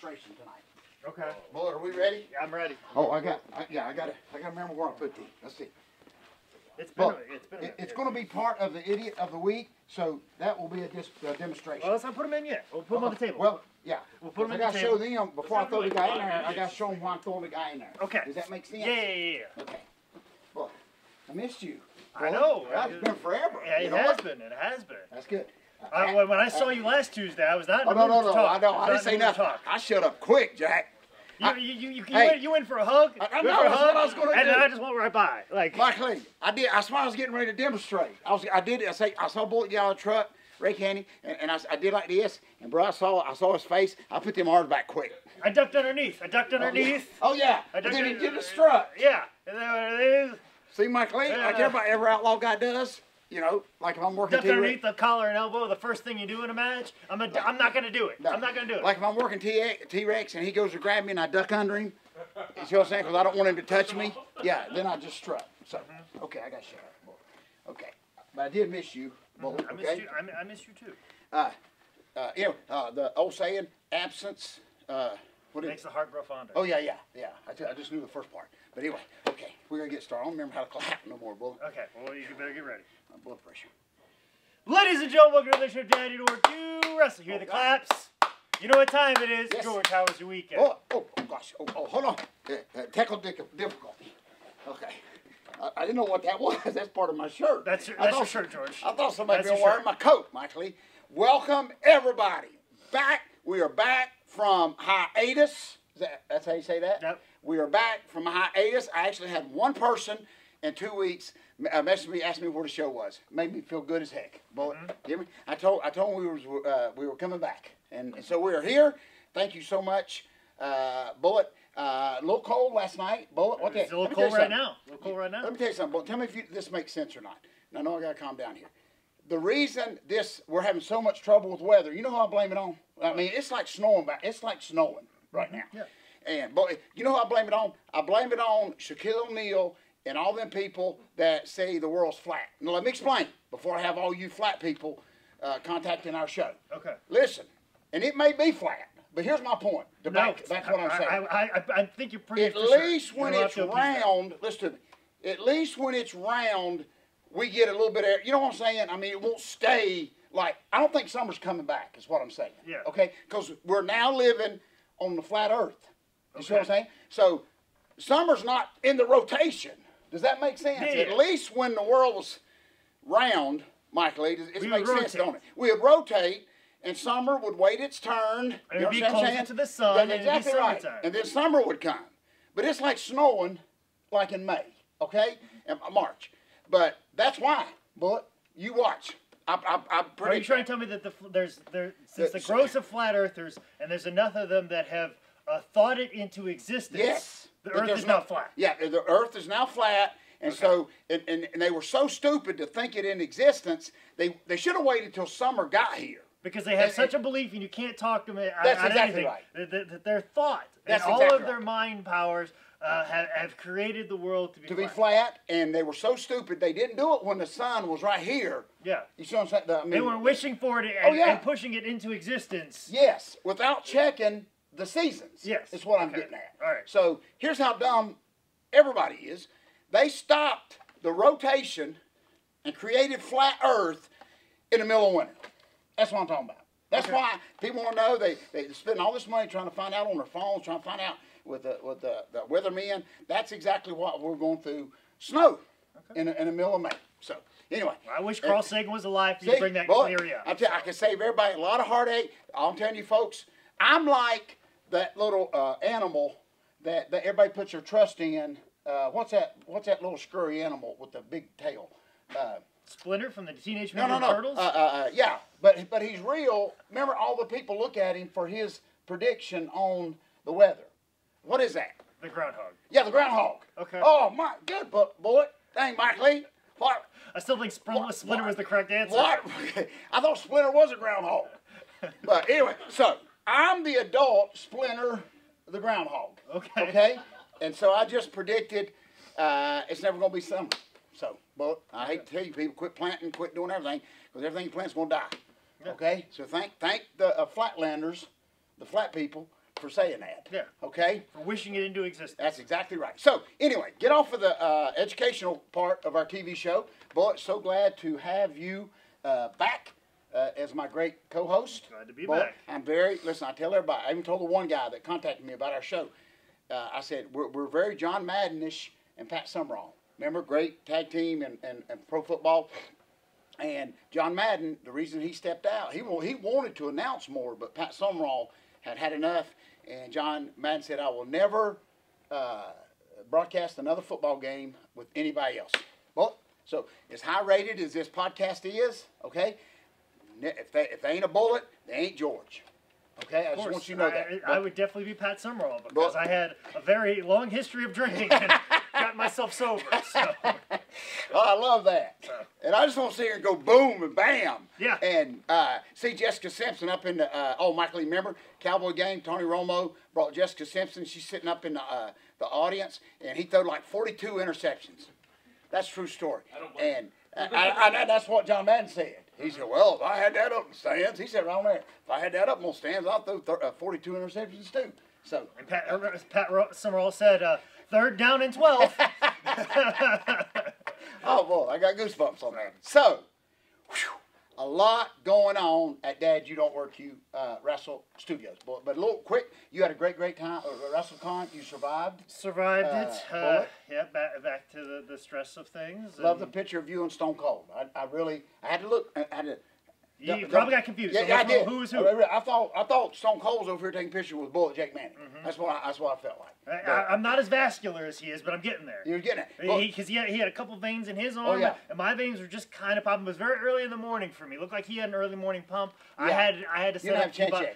demonstration tonight. Okay. Bullet, are we ready? Yeah, I'm ready. Oh, I gotta remember where I put these. Let's see. It's going to be part of the Idiot of the Week, so that will be a demonstration. Well, let's not put them in yet. We'll put them on the table. Well, yeah. We'll put them I on got the to table. show them before I throw the guy in there. I got to show them why I'm throwing the guy in there. Okay. Does that make sense? Yeah. Okay. Well, I missed you. I know. It's been forever. Yeah, it has been. It has been. That's good. When I saw you last Tuesday, I was not in the no, mood to talk. I know. I didn't say nothing. I shut up quick, Jack. You went for a hug? I know, that's what I was going to do. And then I just went right by. Like, Michael Lee, I swear I was getting ready to demonstrate. I saw Bullet get out of the truck, Ray Candy, and I did like this, and bro, I saw his face. I put them arms back quick. I ducked underneath. Oh yeah. And then he did the strut. Yeah. And then it is. See, Michael Lee, like every outlaw guy does. You know, like if I'm working Duck underneath the collar and elbow, the first thing you do in a match, I'm not going to do it. No. I'm not going to do it. Like if I'm working T-Rex and he goes to grab me and I duck under him, you see what I'm saying? Because I don't want him to touch me. Yeah, then I just strut. So, okay, I got shut up. Okay. But I did miss you, Bullet, okay? I miss you too. The old saying, absence, makes the heart grow fonder. Oh, yeah. I just knew the first part. But anyway, okay, we're going to get started. I don't remember how to clap no more, Bullet. Okay, well, you better get ready. My blood pressure. Ladies and gentlemen, welcome to the show, Daddy Door 2 Wrestle. Hear the claps. You know what time it is. Yes. George, how was your weekend? Oh gosh. Oh, hold on. Technical difficulty. Okay. I didn't know what that was. That's part of my shirt. That's your shirt, George. I thought somebody was wearing my coat, Michael Lee. Welcome, everybody. We are back from hiatus. That's how you say that? Yep. We are back from hiatus. I actually had one person in 2 weeks messaged me, asked me where the show was. Made me feel good as heck. Bullet, hear me? I told him we were coming back, and so we are here. Thank you so much, Bullet. A little cold last night, Bullet. What the? It's a little cold right now. Let me tell you something, Bullet. Tell me if this makes sense or not. And I know I gotta calm down here. The reason we're having so much trouble with weather, you know who I blame it on? I mean, it's like snowing. It's like snowing right now. Yeah. And you know who I blame it on? I blame it on Shaquille O'Neal and all them people that say the world's flat. Now, let me explain before I have all you flat people contacting our show. Okay. Listen, and it may be flat, but here's my point. That's what I'm saying. I think you're pretty. At least when it's round, listen to me. At least when it's round, we get a little bit of air. You know what I'm saying? I mean, it won't stay like. I don't think summer's coming back. Is what I'm saying. Yeah. Okay. Because we're now living on the flat Earth. You see what I'm saying? So summer's not in the rotation. Does that make sense? Yeah. At least when the world was round, Michael, it makes sense, don't it? We would rotate, and summer would wait its turn. It would be closer to the sun, That's exactly right. And then summer would come. But it's like snowing, like in May, okay? And March. But that's why, Bullet, you watch. Are you trying to tell me that since the growth of flat earthers, and there's enough of them that have thought it into existence, yes, the earth is now flat? Yeah, the earth is now flat, and so and they were so stupid to think it in existence, they should have waited till summer got here. Because they have such a belief, and you can't talk to them that's on exactly anything. Right. That their thought and all of their mind powers have created the world to be flat, and they were so stupid they didn't do it when the sun was right here. Yeah. You see what I'm saying? They were wishing for it and pushing it into existence. Yes, without checking the seasons. Yes. That's what I'm getting at. All right. So here's how dumb everybody is. They stopped the rotation and created flat Earth in the middle of winter. That's what I'm talking about. That's why people want to know. They spend all this money trying to find out on their phones, trying to find out with the weathermen. That's exactly what we're going through. Snow in the middle of May. So anyway, I wish Carl Sagan was alive to bring that theory up. I can save everybody a lot of heartache. I'm telling you, folks, I'm like that little animal that everybody puts their trust in. What's that little scurry animal with the big tail? Splinter from the Teenage Mutant Ninja Turtles? Yeah, but he's real. Remember, all the people look at him for his prediction on the weather. What is that? The groundhog. Yeah, the groundhog. Okay. Oh, my good boy. Dang, Mike Lee. What? I still think Splinter was the correct answer. What? I thought Splinter was a groundhog. But anyway, so I'm the adult Splinter, the groundhog. Okay? And so I just predicted it's never going to be summer. So, but I hate to tell you, people, quit planting, quit doing everything, because everything you plant's going to die. Okay? So thank the Flatlanders, the flat people, for saying that. Yeah. Okay? For wishing it into existence. That's exactly right. So, anyway, get off of the educational part of our TV show. Boy, so glad to have you back as my great co-host. Glad to be Boy, back. listen, I tell everybody, I even told the one guy that contacted me about our show, I said, we're very John Madden-ish and Pat Summerall. Remember, great tag team and pro football. And John Madden, the reason he stepped out, he wanted to announce more, but Pat Summerall had enough. And John Madden said, I will never broadcast another football game with anybody else. Well, so as high rated as this podcast is, okay, if they ain't a Bullet, they ain't George. Okay, I just want you to know that. I would definitely be Pat Summerall because I had a very long history of drinking and got myself sober. So. Oh, I love that. And I just want to see her go boom and bam. Yeah. And see Jessica Simpson up in the, Michael Lee, remember? Cowboy game, Tony Romo brought Jessica Simpson. She's sitting up in the audience, and he threw like 42 interceptions. That's a true story. And that's what John Madden said. He said, well, if I had that up in the stands, he said right there, if I had that up in the stands, I'd throw 42 interceptions too. So. And Pat Summerall said, 3rd down and 12. Oh, boy, I got goosebumps on that. So, a lot going on at Dad, You Don't Work, You Wrestle Studios. But a little quick, you had a great time at WrestleCon. You survived. Survived it. Yeah, back to the stress of things. Love the picture of you and Stone Cold. I had to look. You probably got confused. Yeah, I did. Who was who? I thought Stone Cold was over here taking pictures with Bullet Jake Manning. Mm-hmm. That's what I felt like. I'm not as vascular as he is, but I'm getting there. You're getting it. Because he had a couple veins in his arm, and my veins were just kind of popping. It was very early in the morning for me. It looked like he had an early morning pump. Yeah. I had to set up.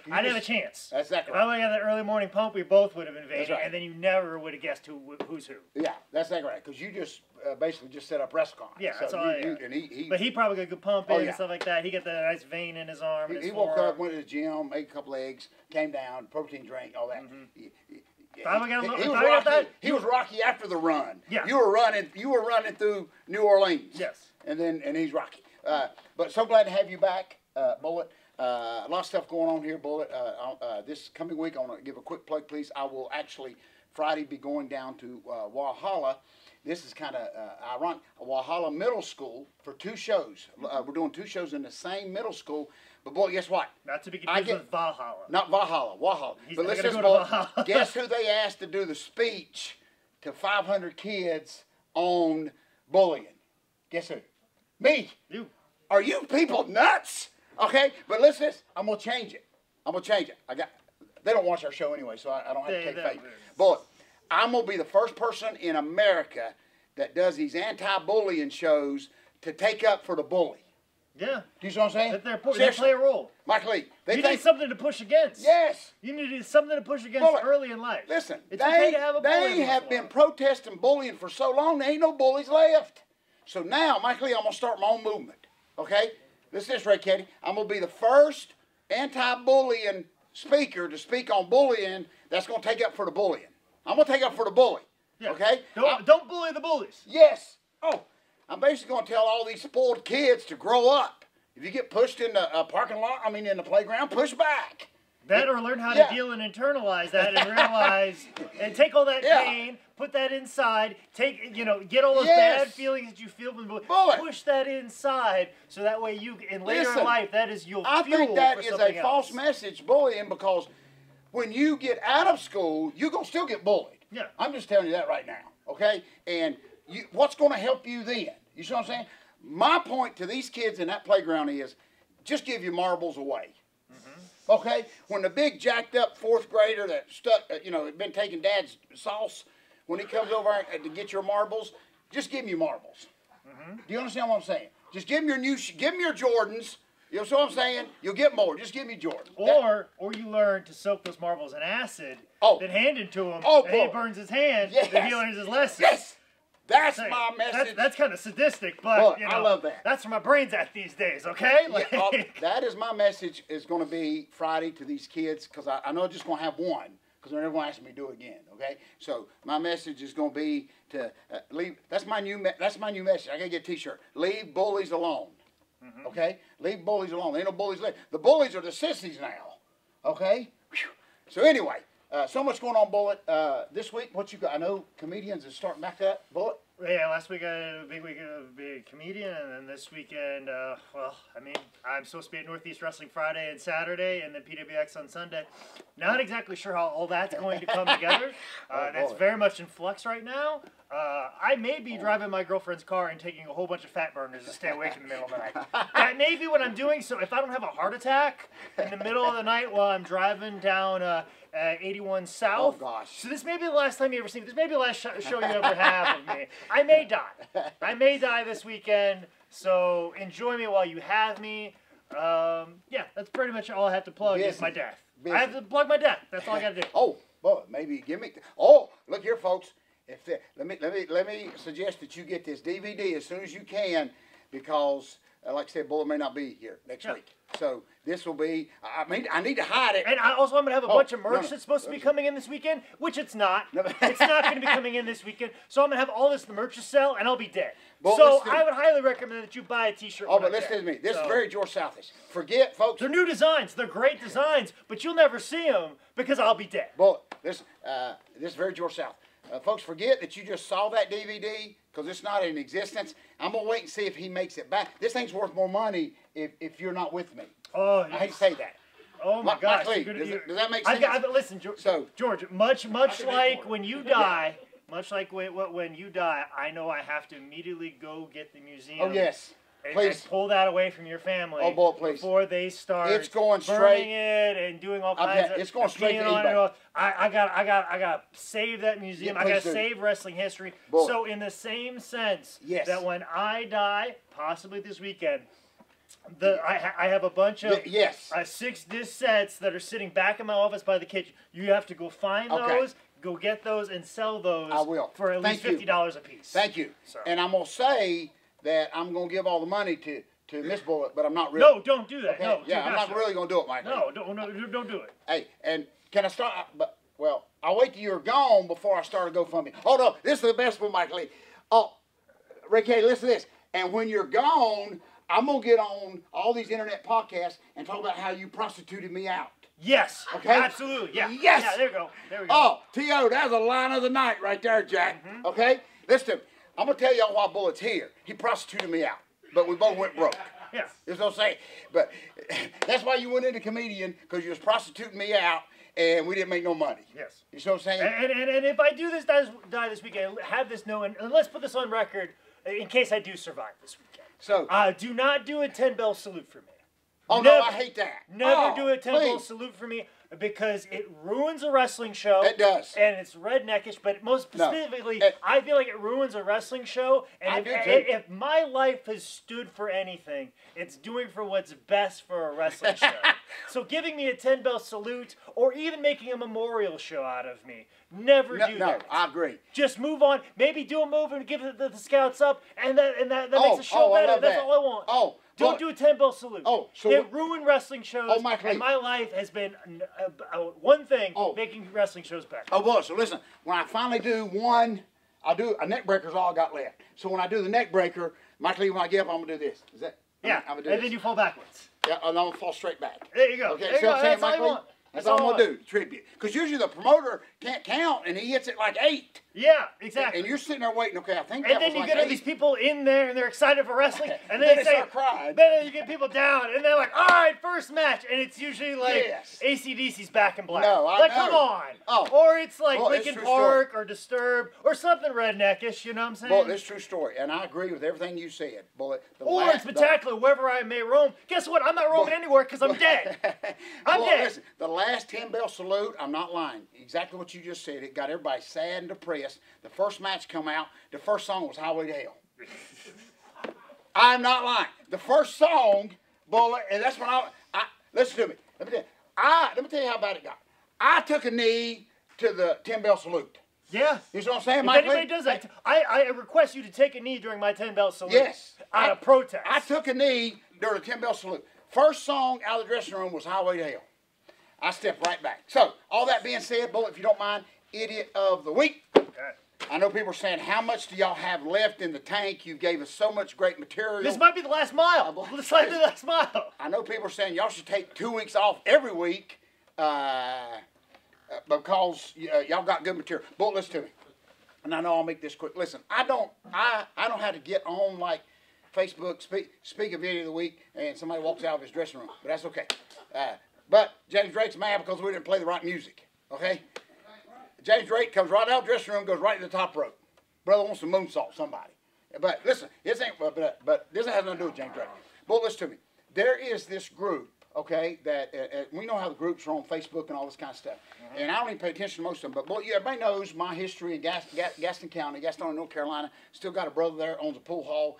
I didn't have a chance. That's exactly right. If I would have had that early morning pump, we both would have invaded, right. And then you never would have guessed who's who. Yeah, that's exactly right. Because you just basically just set up WrestleCon. Yeah, so that's all. But he probably got a good pump in and stuff like that. He got that nice vein in his arm. He woke up, went to the gym, ate a couple eggs, came down, protein drink, all that. Mm-hmm. He was Rocky after the run. Yeah. You were running through New Orleans. Yes. And he's Rocky. But so glad to have you back, Bullet. A lot of stuff going on here, Bullet. This coming week, I want to give a quick plug, please. I will actually Friday be going down to Walhalla. This is kind of ironic. Walhalla Middle School for 2 shows. We're doing 2 shows in the same middle school. But boy, guess what? Not to be confused with Valhalla. Not Valhalla, Walhalla. But listen, guess who they asked to do the speech to 500 kids on bullying? Guess who? Me. You. Are you people nuts? Okay, but listen, to this. I'm gonna change it. They don't watch our show anyway, so I don't have to take faith. But I'm gonna be the first person in America that does these anti-bullying shows to take up for the bully. Yeah. Do you see what I'm saying? They play a role. Michael Lee. You need something to push against. Yes. You need something to push against early in life. Listen, it's okay to have a bully. They have been protesting bullying for so long, there ain't no bullies left. So now, Michael Lee, I'm going to start my own movement. Okay? Listen to this, Ray Ketty. I'm going to be the first anti-bullying speaker to speak on bullying that's going to take up for the bullying. I'm going to take up for the bully. Yeah. Okay? Don't bully the bullies. Yes. Oh, I'm basically going to tell all these spoiled kids to grow up. If you get pushed in the parking lot, in the playground, push back. That or learn how to deal and internalize that and realize, and take all that pain, put that inside, get all those bad feelings that you feel from the push that inside, so that way later in life, that is your fuel. I think that is a false message, bullying, because when you get out of school, you're going to still get bullied. Yeah. I'm just telling you that right now, okay? And what's going to help you then? You see what I'm saying? My point to these kids in that playground is just give your marbles away. Mm-hmm. Okay? When the big jacked up 4th grader that had been taking Dad's sauce, when he comes over to get your marbles, just give him your marbles. Mm-hmm. Do you understand what I'm saying? Just give him your Jordans. You know what I'm saying? You'll get more. Just give me Jordan. Or you learn to soak those marbles in acid, then hand it to him, and he burns his hand, then he learns his lesson. Yes! That's my message. That's kind of sadistic, but I love that. That's where my brain's at these days, okay? That is my message is going to be Friday to these kids, because I know I'm just going to have one, because they're never going to ask me to do it again, okay? So my message is going to be to leave. That's my new message. I got to get a T-shirt. Leave bullies alone, okay? Leave bullies alone. There ain't no bullies left. The bullies are the sissies now, okay? Whew. So anyway, So much going on, Bullet. This week, what you got? I know comedians is starting back up, Bullet. Yeah, last week I had a big week of a comedian, and then this weekend, well, I mean, I'm supposed to be at Northeast Wrestling Friday and Saturday, and then PWX on Sunday. Not exactly sure how all that's going to come together. That's very much in flux right now. I may be driving my girlfriend's car and taking a whole bunch of fat burners to stay awake in the middle of the night. That may be what I'm doing, so if I don't have a heart attack in the middle of the night while I'm driving down 81 South. Oh, gosh. So this may be the last time you ever see me. This may be the last show you ever have of me. I may die. I may die this weekend, so enjoy me while you have me. Yeah, that's pretty much all I have to plug is my death. I have to plug my death. That's all I got to do. Oh, well, maybe a gimmick. Oh, look here, folks. Let me suggest that you get this DVD as soon as you can, because, like I said, Bullet may not be here next week. So this will be. I mean, I need to hide it. And I'm going to have a bunch of merch that's supposed to be coming in this weekend, which it's not. It's not going to be coming in this weekend. So I'm going to have all this merch to sell, and I'll be dead. Well, so I would highly recommend that you buy a T-shirt. Oh, but listen to me. This is very George Southish. Forget, folks. They're new designs. They're great designs, but you'll never see them because I'll be dead. Well, this is very George South. Folks, forget that you just saw that DVD, because it's not in existence. I'm going to wait and see if he makes it back. This thing's worth more money if you're not with me. Oh, I hate to say that. Oh, my gosh. Does that make sense? Listen, George, much like when you die, when you die, I know I have to immediately go get the museum. Oh, yes. Please. And pull that away from your family. Oh, Bullet, please. Before they start burning it and doing all kinds of. It's going straight to eBay. I got to save that museum. I got to save wrestling history. Bullet. So in the same sense that when I die, possibly this weekend, I have a bunch of 6 disc sets that are sitting back in my office by the kitchen. You have to go find those. Go get those and sell those. I will. For at least $50 a piece. Thank you. So. And I'm going to say that I'm going to give all the money to Miss Bullet, but I'm not really. No, don't do that. Okay? No, I'm not really going to do it, Mike. No, don't do it. Hey, and can I start? Well, I'll wait till you're gone before I start a GoFundMe. Oh, no, this is the best one, Mike Lee. Oh, Ray K, listen to this. And when you're gone, I'm going to get on all these internet podcasts and talk about how you prostituted me out. Yes. Okay. Absolutely. Yeah. Yes. Yeah, there we go. Oh, T.O., that's a line of the night right there, Jack. Mm-hmm. Okay? Listen to me. I'm going to tell y'all why Bullet's here. He prostituted me out, but we both went broke. Yeah. There's no saying. But that's why you went into comedian, because you was prostituting me out, and we didn't make no money. Yes. You know what I'm saying? And if I do die this weekend, have this known, and let's put this on record in case I do survive this weekend. So, do not do a 10-bell salute for me. Oh, no, I hate that. Never do a 10-bell salute for me, because it ruins a wrestling show. It does. And it's redneckish, but most specifically, I feel like it ruins a wrestling show. And if my life has stood for anything, it's doing for what's best for a wrestling show. So giving me a 10-bell salute, or even making a memorial show out of me, never do that. No, I agree. Just move on. Maybe do a move and give the scouts up, and that makes a show better. That's all I want. Oh. Don't do a 10-bell salute. Oh, so it ruined wrestling shows, and my life has been one thing, making wrestling shows better. Oh, well, so listen, when I finally do one, I'll do a neck breaker's all I got left. So when I do the neck breaker, Mike Lee, when I get up, I'm going to do this. Is that? Yeah, I'm gonna do and this. then you fall backwards. Yeah, and I'm going to fall straight back. There you go. Okay, there you go. That's all I want. That's all I'm going to do, tribute. Because usually the promoter can't count, and he hits it like 8. Yeah, exactly. And you're sitting there waiting, okay, I think that was like 8. And then you get all these people in there, and they're excited for wrestling, and then they start crying. Then you get people down, and they're like, all right, first match, and it's usually like AC/DC's Back in Black. No, I like, come on. Oh. Or it's like Linkin Park or Disturbed or something redneckish, you know what I'm saying? Well, this is true story, and I agree with everything you said. Bullet. Or it's spectacular, wherever I may roam. Guess what? I'm not roaming anywhere because I'm dead. I'm dead. Listen, the last 10-bell salute, I'm not lying. Exactly what you just said. It got everybody sad and depressed. The first match come out, the first song was Highway to Hell. I'm not lying. The first song, Bullet, and that's when I listen to me. Let me tell you how bad it got. I took a knee to the 10-bell salute. Yeah. You know what I'm saying, Mike? If anybody does that, I request you to take a knee during my 10-bell salute. Yes. Out of protest. I took a knee during the 10-bell salute. First song out of the dressing room was Highway to Hell. I stepped right back. So, all that being said, Bullet, if you don't mind, Idiot of the Week. Okay. I know people are saying, how much do y'all have left in the tank? You gave us so much great material. This might be the last mile. This might be the last mile. I know people are saying y'all should take 2 weeks off every week. because y'all got good material. But listen to me, and I know I'll make this quick. Listen, I don't have to get on like Facebook, speak a video of the week, and somebody walks out of his dressing room, but that's okay. But James Drake's mad because we didn't play the right music. Okay, James Drake comes right out of the dressing room, goes right to the top rope. Brother wants to moonsault somebody. But listen, this ain't. But this has nothing to do with James Drake. But listen to me. There is this group, okay, that we know how the groups are on Facebook and all this kind of stuff. And I don't even pay attention to most of them. But everybody knows my history in Gaston County, Gaston, North Carolina. Still got a brother there, owns a pool hall.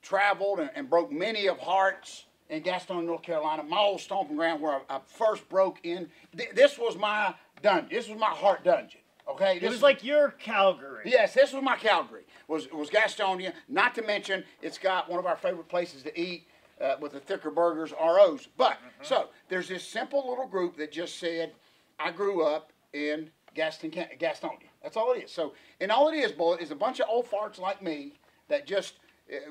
Traveled and broke many of hearts in Gaston, North Carolina. My old stomping ground where I first broke in. This was my dungeon. This was my heart dungeon. Okay, it was like your Calgary. Yes, this was my Calgary. Was Gastonia. Not to mention, it's got one of our favorite places to eat with the thicker burgers, ROs. But so there's this simple little group that just said, I grew up in Gastonia. That's all it is. So, and all it is, boy, is a bunch of old farts like me that just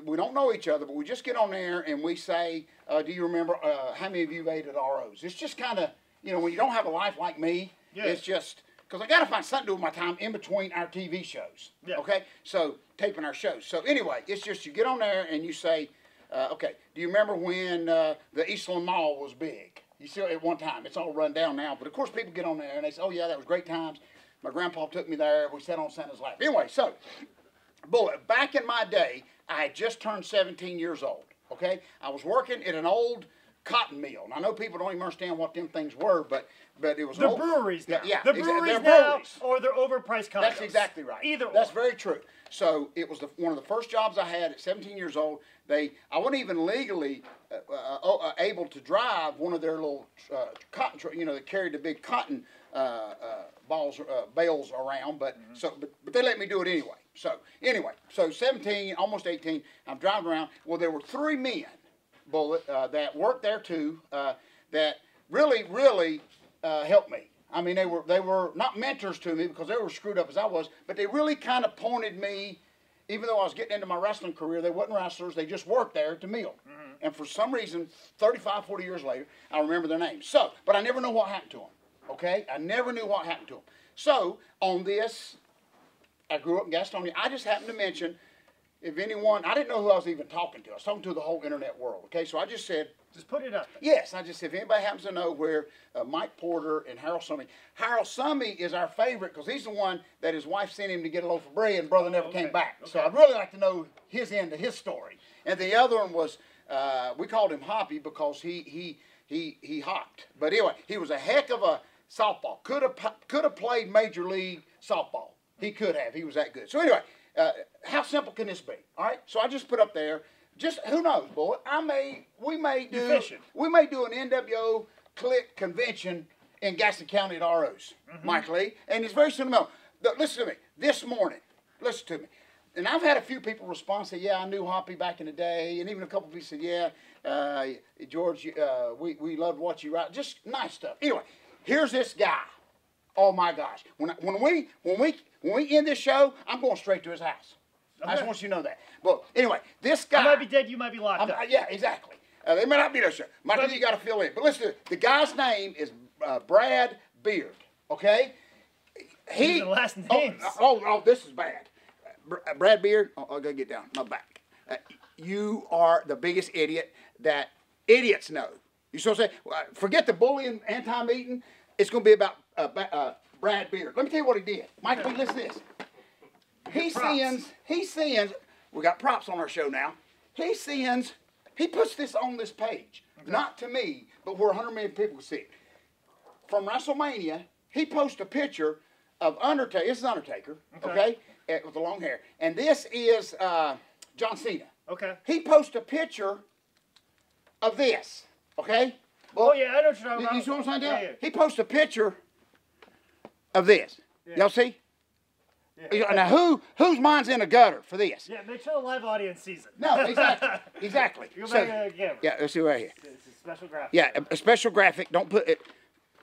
we don't know each other, but we just get on there and we say, do you remember how many of you ate at ROs? It's just kind of, when you don't have a life like me, it's just. Because I got to find something to do with my time in between our TV shows. Yeah. Okay? So, taping our shows. So, anyway, it's just you get on there and you say, okay, do you remember when the Eastland Mall was big? You see, at one time. It's all run down now. But, of course, people get on there and they say, oh, yeah, that was great times. My grandpa took me there. We sat on Santa's lap. Anyway, so, boy, back in my day, I had just turned 17 years old. Okay? I was working at an old cotton mill. And I know people don't even understand what them things were, but it was the breweries now. Yeah, the breweries now, or they're overpriced condos. That's exactly right. Either That's very true. So it was one of the first jobs I had at 17 years old. I wasn't even legally able to drive one of their little cotton, that carried the big cotton bales around, but they let me do it anyway. So 17, almost 18, I'm driving around. Well, there were 3 men, Bullet, that worked there too, that really helped me. I mean, they were not mentors to me because they were screwed up as I was, but they really kind of pointed me. Even though I was getting into my wrestling career, they wasn't wrestlers. They just worked there at the mill. And for some reason, 35, 40 years later, I remember their names. So, but I never knew what happened to them. Okay? I never knew what happened to them. So, on this, I grew up in Gastonia. I just happened to mention, if anyone, I didn't know who I was even talking to. I was talking to the whole internet world. Okay? So I just said, just put it up. Yes, I just said, if anybody happens to know where Mike Porter and Harold Summey is our favorite because he's the one that his wife sent him to get a loaf of bread and brother never came back. Okay. So I'd really like to know his end of his story. And the other one was, we called him Hoppy because he hopped. But anyway, he was a heck of a softball. Could have played Major League softball. He could have. He was that good. So anyway, how simple can this be? All right. So I just put up there. Just who knows, boy? We may do an NWO click convention in Gaston County at ROs, Mike Lee, and it's very sentimental. Listen to me. This morning, listen to me. And I've had a few people respond and say, yeah, I knew Hoppy back in the day, and even a couple of people said, yeah, George, we loved what you write. Just nice stuff. Anyway, here's this guy. Oh my gosh! When we end this show, I'm going straight to his house. Okay. I just want you to know that. But anyway, this guy. I might be dead. You might be locked up. Yeah, exactly. They may not be there, sir. Michael, you got to fill in. But listen, the guy's name is Brad Beard. Okay. These are the last names. This is bad. Brad Beard. I gotta get down my back. You are the biggest idiot that idiots know. You so say, forget the bullying, anti-meeting. It's gonna be about Brad Beard. Let me tell you what he did. Michael, listen to this. He sends, we got props on our show now. He puts this on this page. Okay. Not to me, but where 100 million people can see it. From WrestleMania, he posts a picture of Undertaker. This is Undertaker, okay? With the long hair. And this is John Cena. Okay. He posts a picture of this, okay? Well, yeah, I know what you're talking about. You see what I'm saying? Yeah. He posts a picture of this. Yeah. Y'all see? Yeah. Now, whose mind's in the gutter for this? Yeah, make sure the live audience sees it. No, exactly. Go back to the camera. Yeah, let's see right here. It's a special graphic. Yeah, a special graphic. Don't put it.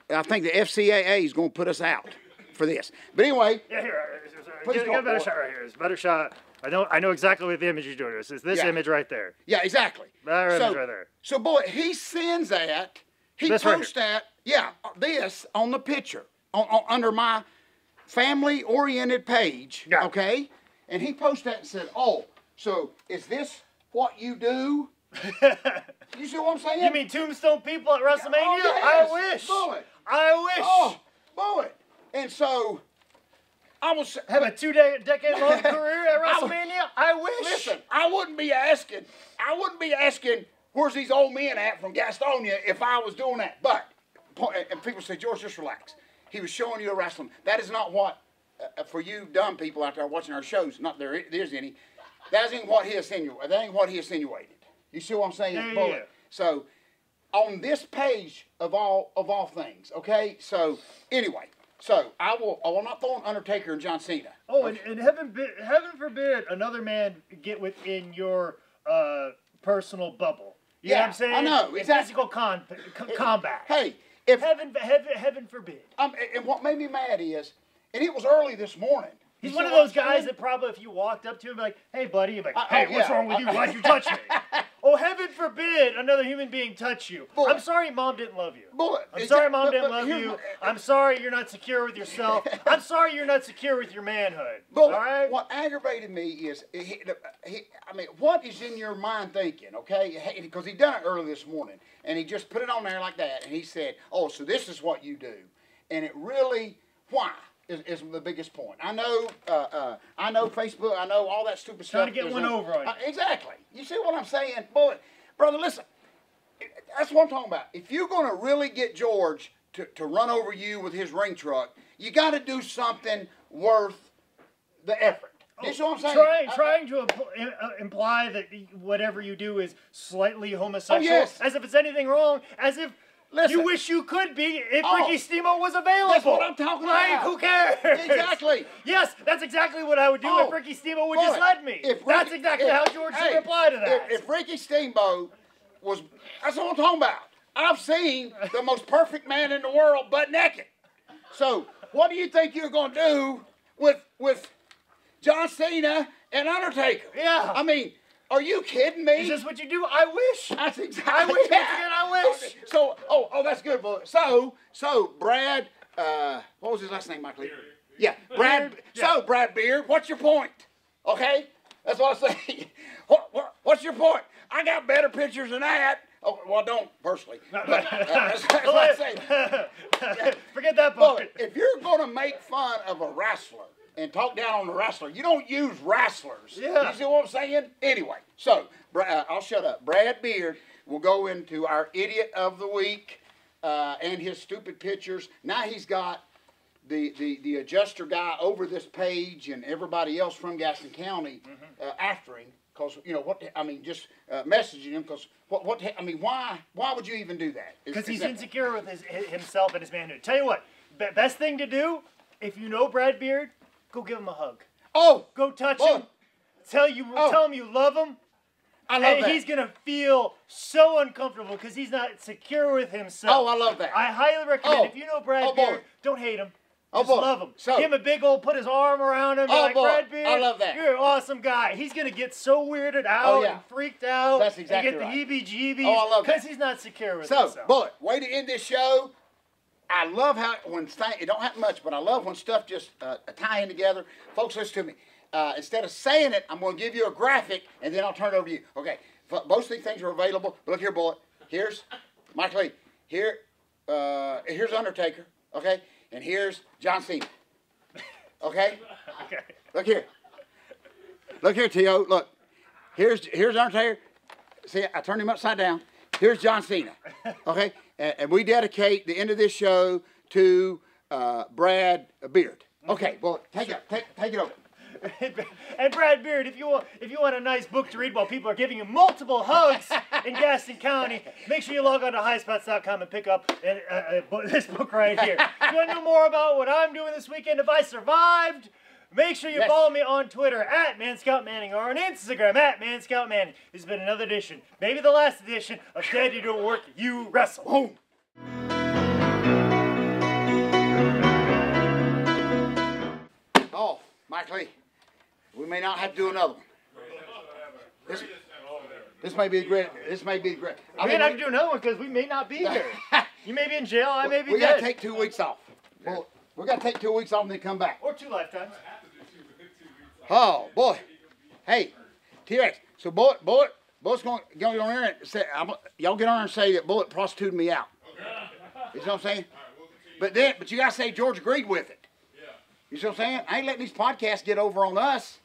I think the FCAA is going to put us out for this. But anyway. Yeah, here. Get a better shot right here. It's a better shot. I know exactly what the image you're doing is. It's this image right there. Yeah, exactly. That image right there. So, boy, he sends that. He posts that. Yeah, this on the picture. under my family-oriented page, okay? And he posted that and said, "Oh, so is this what you do?" You see what I'm saying? You mean Tombstone people at WrestleMania? Oh, yes. I wish. Bullet. I wish. Oh, bullet. And so I was have a decade-long career at WrestleMania. I wish. Listen, I wouldn't be asking. Where's these old men at from Gastonia if I was doing that. But and people say, George, just relax. He was showing you a wrestling. That is not what for you dumb people out there watching our shows. Not there's any. That ain't what he insinuated. That ain't what he insinuated. You see what I'm saying? Yeah. So, on this page of all things, okay? So, anyway, I will not throw an Undertaker and John Cena. Oh, and heaven forbid another man get within your personal bubble. You know what I'm saying? I know, exactly. Physical combat. Hey, if heaven forbid. And what made me mad is, and it was early this morning. He's one of those guys that probably, if you walked up to him, be like, "Hey, buddy," you'd be like, "Hey, what's wrong with you? Why'd you touch me?" Oh, heaven forbid another human being touch you. I'm sorry mom didn't love you. I'm sorry mom didn't love you. I'm sorry you're not secure with yourself. I'm sorry you're not secure with your manhood. All right? What aggravated me is, what is in your mind thinking, okay? Because he done it early this morning, and he just put it on there like that, and he said, "Oh, so this is what you do." And it really, why? Is the biggest point. I know Facebook. I know all that stupid stuff. Trying to get one over on you. Exactly. You see what I'm saying, boy, brother? Listen, that's what I'm talking about. If you're going to really get George to run over you with his ring truck, you got to do something worth the effort. You see what I'm saying? Trying to imply that whatever you do is slightly homosexual, as if it's anything wrong, as if. Listen, you wish you could be if Ricky Steamboat was available. That's what I'm talking about. Who cares? Exactly. Yes, that's exactly what I would do if Ricky Steamboat would just let me. That's exactly how George should reply to that. If Ricky Steamboat was, that's what I'm talking about. I've seen the most perfect man in the world butt naked. So what do you think you're going to do with John Cena and Undertaker? Yeah. I mean, are you kidding me? Is this what you do? I wish. That's exactly. I wish. Once again, I wish. So, that's good, boy. So Brad, what was his last name, Michael? Yeah, Brad. Beard. So, Brad Beard, what's your point? Okay, that's what I say. What's your point? I got better pictures than that. Oh, well, I don't personally. But, that's what I say. Forget that part. Boy, if you're going to make fun of a wrestler and talk down on the wrestler, you don't use wrestlers. Yeah. You see what I'm saying? Anyway, so I'll shut up. Brad Beard will go into our Idiot of the Week and his stupid pictures. Now he's got the adjuster guy over this page and everybody else from Gaston County after him. Because, just messaging him. Because, why would you even do that? Because he's insecure with himself and his manhood. Tell you what, best thing to do, if you know Brad Beard, go give him a hug. Oh! Go touch him. Tell him you love him. I love that. And he's going to feel so uncomfortable because he's not secure with himself. Oh, I love that. I highly recommend, if you know Brad Beard, don't hate him. Just love him. So, give him a big old, put his arm around him. Like, Brad Beard, I love that. You're an awesome guy. He's going to get so weirded out and freaked out. That's exactly and get the heebie-jeebies. Oh, I love that. Because he's not secure with himself. So, Bullet, way to end this show. I love how it don't happen much, but I love when stuff just tie in together. Folks, listen to me. Instead of saying it, I'm going to give you a graphic, and then I'll turn it over to you. Okay, most of these things are available, but look here, Bullet. Here's Mike Lee. Here's Undertaker, okay? And here's John Cena. Okay? Okay. Look here. Look here, T.O. Look. Here's Undertaker. See, I turned him upside down. Here's John Cena. Okay? And we dedicate the end of this show to Brad Beard. Okay, well, take it over. And Brad Beard, if you want a nice book to read while people are giving you multiple hugs in Gaston County, make sure you log on to highspots.com and pick up this book right here. If you want to know more about what I'm doing this weekend, if I survived, make sure you follow me on Twitter at ManScoutManning or on Instagram at ManScoutManning. This has been another edition, maybe the last edition of Dad, You Don't Work, You Wrestle. Boom. Oh, Mike Lee. We may not have to do another one. This may be great. This may be great. We may not have to do another one because we may not be here. You may be in jail. I may be dead. We got to take 2 weeks off. Well, We got to take 2 weeks off and then come back. Or 2 lifetimes. Oh, boy. Hey, T-Rex. So, Bullet's going to get on there and say, y'all get on there and say that Bullet prostituted me out. You know what I'm saying? But you got to say George agreed with it. You see what I'm saying? I ain't letting these podcasts get over on us.